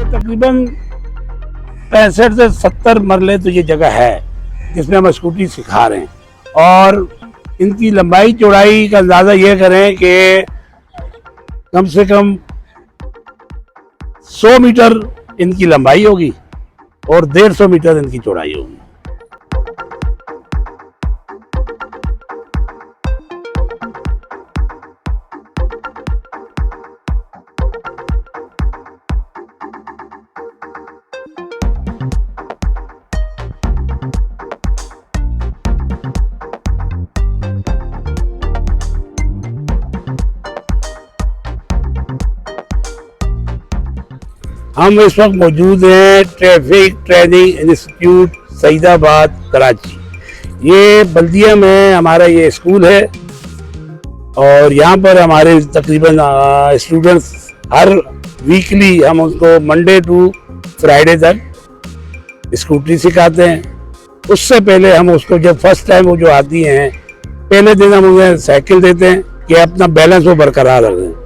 तकरीबन 65 से 70 मरले तो ये जगह है जिसमें हम स्कूटी सिखा रहे हैं। और इनकी लंबाई चौड़ाई का अंदाज़ा ये करें कि कम से कम 100 मीटर इनकी लंबाई होगी और 150 मीटर इनकी चौड़ाई होगी। हम इस वक्त मौजूद हैं traffic training institute Saidabad Karachi. ये बल्दिया में हमारा ये स्कूल है और यहाँ पर हमारे तकरीबन स्टूडेंट्स हर वीकली हम उनको मंडे टू फ्राइडे तक स्कूटी सिखाते हैं। उससे पहले हम उसको जब फर्स्ट टाइम वो जो आती हैं पहले दिन हम उन्हें साइकिल देते हैं कि अपना बैलेंस वो बरकरार रखें।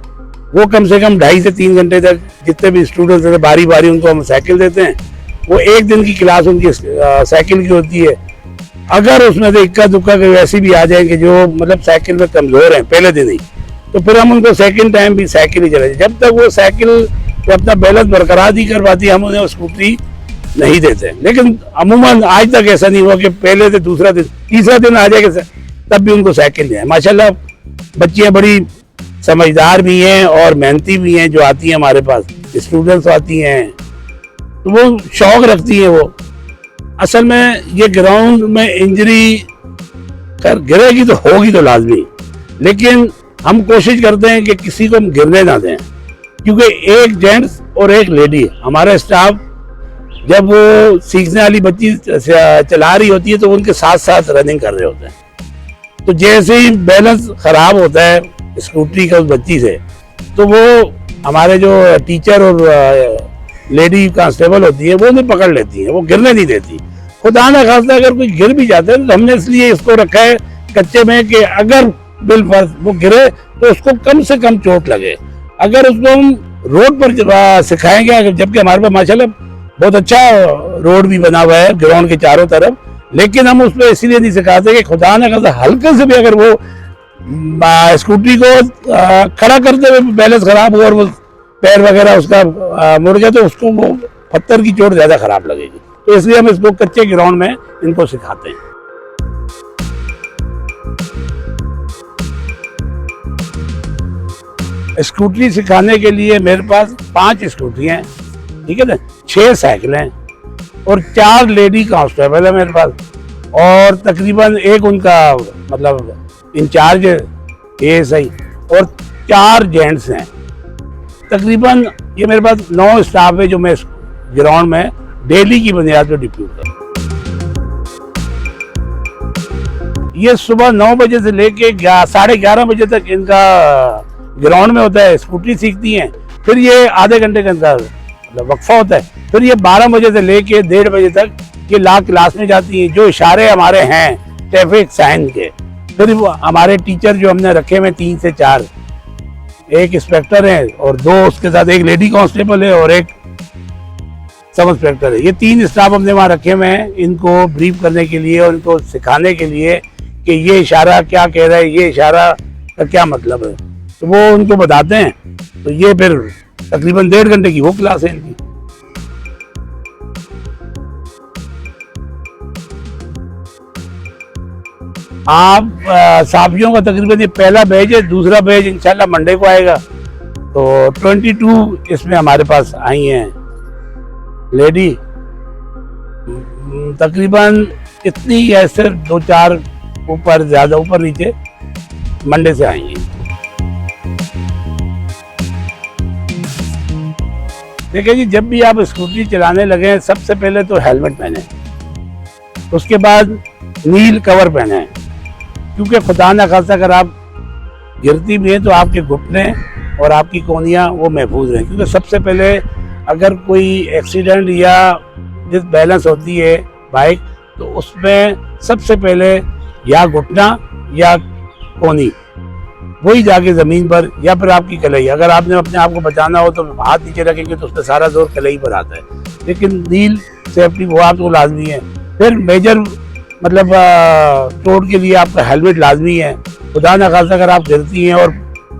वो कम से कम 2.5 से 3 घंटे तक जितने भी स्टूडेंट्स हैं बारी बारी उनको हम साइकिल देते हैं। वो एक दिन की क्लास उनकी साइकिल की होती है। अगर उसमें से इक्का दुक्का कोई वैसी भी आ जाए कि जो मतलब साइकिल में कमज़ोर हैं पहले दिन ही, तो फिर हम उनको सेकंड टाइम भी साइकिल ही चलाते। जब तक वो साइकिल पे अपना बैलेंस बरकरार नहीं कर पाती हम उन्हें स्कूटी नहीं देते। लेकिन अमूमन आज तक ऐसा नहीं हुआ कि पहले से दूसरा दिन तीसरा दिन आ जाएगा तब भी उनको साइकिल दें। माशाल्लाह बच्चियाँ बड़ी समझदार भी हैं और मेहनती भी हैं जो आती हैं हमारे पास, स्टूडेंट्स आती हैं तो वो शौक रखती हैं। वो असल में ये ग्राउंड में इंजरी कर गिरेगी तो होगी तो लाजमी, लेकिन हम कोशिश करते हैं कि किसी को हम गिरने ना दें, क्योंकि एक जेंट्स और एक लेडी हमारा स्टाफ जब वो सीखने वाली बच्ची चला रही होती है तो उनके साथ साथ रनिंग कर रहे होते हैं। तो जैसे ही बैलेंस खराब होता है स्कूटी का उस बच्ची से, तो वो हमारे जो टीचर और लेडी कांस्टेबल होती है वो उन्हें पकड़ लेती है, वो गिरने नहीं देती। खुदा ना खास्ता अगर कोई गिर भी जाता है तो हमने इसलिए इसको रखा है कच्चे में कि अगर बिलफर्ज वो गिरे तो उसको कम से कम चोट लगे। अगर उसको हम रोड पर सिखाएंगे, जबकि हमारे पास माशाल्लाह बहुत अच्छा रोड भी बना हुआ है ग्राउंड के चारों तरफ, लेकिन हम उस पर इसीलिए नहीं सिखाते कि खुदा ना खास्ता हल्के से भी अगर वो स्कूटी को खड़ा करते हुए बैलेंस खराब हुआ और वो पैर वगैरह उसका मुड़ गया तो उसको वो पत्थर की चोट ज़्यादा खराब लगेगी। तो इसलिए हम इसको कच्चे ग्राउंड में इनको सिखाते हैं। स्कूटी सिखाने के लिए मेरे पास 5 स्कूटी हैं, ठीक है ना, 6 साइकिल हैं और 4 लेडी कांस्टेबल है मेरे पास, और तकरीबन एक उनका मतलब इंचार्ज ASI और 4 जेंट्स हैं। तकरीबन ये मेरे पास 9 स्टाफ है जो मैं ग्राउंड में डेली की बुनियाद पर डिप्यूट करता हूँ। ये सुबह 9 बजे से लेके 11:30 बजे तक इनका ग्राउंड में होता है, स्कूटी सीखती हैं। फिर ये आधे घंटे के अंदर मतलब वक्फा होता है। फिर ये 12 बजे से लेके 1:30 बजे तक ये क्लास में जाती हैं। जो इशारे हमारे हैं ट्रैफिक साइन के, फिर हमारे टीचर जो हमने रखे हुए 3 से 4, एक इंस्पेक्टर है और 2 उसके साथ एक लेडी कांस्टेबल है और एक सब इंस्पेक्टर है। ये 3 स्टाफ हमने वहाँ रखे हुए हैं इनको ब्रीफ करने के लिए और इनको सिखाने के लिए कि ये इशारा क्या कह रहा है, ये इशारा का क्या मतलब है, तो वो उनको बताते हैं। तो ये फिर तकरीबन 1.5 घंटे की वो क्लास है इनकी। आप साफियों का तकरीबन ये पहला बैच है, दूसरा बैच इंशाल्लाह मंडे को आएगा। तो 22 इसमें हमारे पास आई हैं लेडी, तकरीबन इतनी ऐसे 2-4 ऊपर ज़्यादा ऊपर नीचे मंडे से आई हैं। देखिए जी, जब भी आप स्कूटी चलाने लगे सबसे पहले तो हेलमेट पहने, उसके बाद नील कवर पहने, क्योंकि खुदा ना खास्ता अगर आप गिरती भी हैं तो आपके घुटने और आपकी कोहनियाँ वो महफूज रहें। क्योंकि सबसे पहले अगर कोई एक्सीडेंट या डिसबैलेंस होती है बाइक, तो उसमें सबसे पहले या घुटना या कोहनी वही जाके ज़मीन पर या फिर आपकी कलाई, अगर आपने अपने आप को बचाना हो तो हाथ नीचे रखेंगे तो उसमें सारा जोर कलाई पर आता है, लेकिन नील सेफ्टी वो आपको लाजमी है। फिर मेजर मतलब चोट के लिए आपका हेलमेट लाजमी है। खुदा न खास्ता अगर आप गिरती हैं और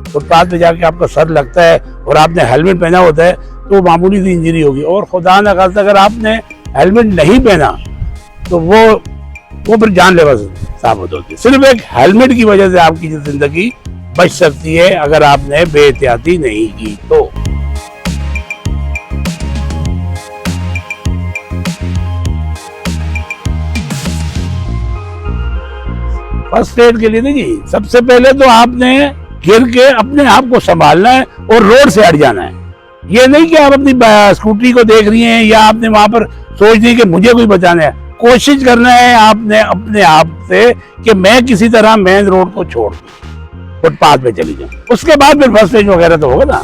फुटपाथ पे जाके आपका सर लगता है और आपने हेलमेट पहना होता है तो मामूली सी इंजरी होगी, और खुदा न खास्ता अगर आपने हेलमेट नहीं पहना तो वो फिर जानलेवा साबित होती है। सिर्फ एक हेलमेट की वजह से आपकी जिंदगी बच सकती है अगर आपने बेहतियाती नहीं की तो। फर्स्ट एड के लिए देखिए, सबसे पहले तो आपने गिर के अपने आप को संभालना है और रोड से हट जाना है। ये नहीं कि आप अपनी स्कूटरी को देख रही हैं या आपने वहां पर सोच दी कि मुझे कोई बचाना है। कोशिश करना है आपने अपने आप से कि मैं किसी तरह मेन रोड को छोड़ दूं, फुटपाथ पे चली जाऊं, उसके बाद फिर फर्स्ट एड वगैरह तो होगा ना।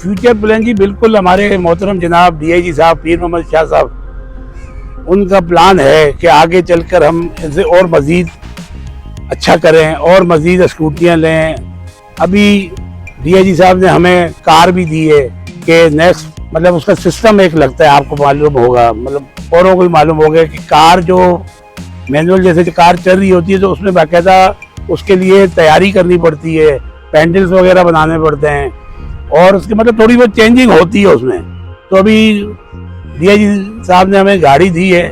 फ्यूचर प्लान जी बिल्कुल हमारे मोहतरम जनाब DIG साहब पीर मोहम्मद शाह साहब, उनका प्लान है कि आगे चलकर हम इसे और मज़ीद अच्छा करें और मज़ीद स्कूटियाँ लें। अभी DIG साहब ने हमें कार भी दी है कि नेक्स्ट मतलब उसका सिस्टम एक लगता है, आपको मालूम होगा, मतलब औरों को भी मालूम होगा कि कार जो मैनुअल जैसे जो कार चल रही होती है तो उसमें बाकायदा उसके लिए तैयारी करनी पड़ती है, पैंडल्स वगैरह बनाने पड़ते हैं और उसकी मतलब थोड़ी बहुत चेंजिंग होती है उसमें। तो अभी DIG साहब ने हमें गाड़ी दी है,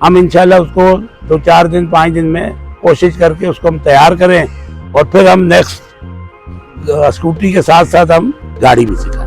हम इंशाल्लाह उसको 2-4 दिन 5 दिन में कोशिश करके उसको हम तैयार करें और फिर हम नेक्स्ट स्कूटी के साथ साथ हम गाड़ी भी सिखाएं।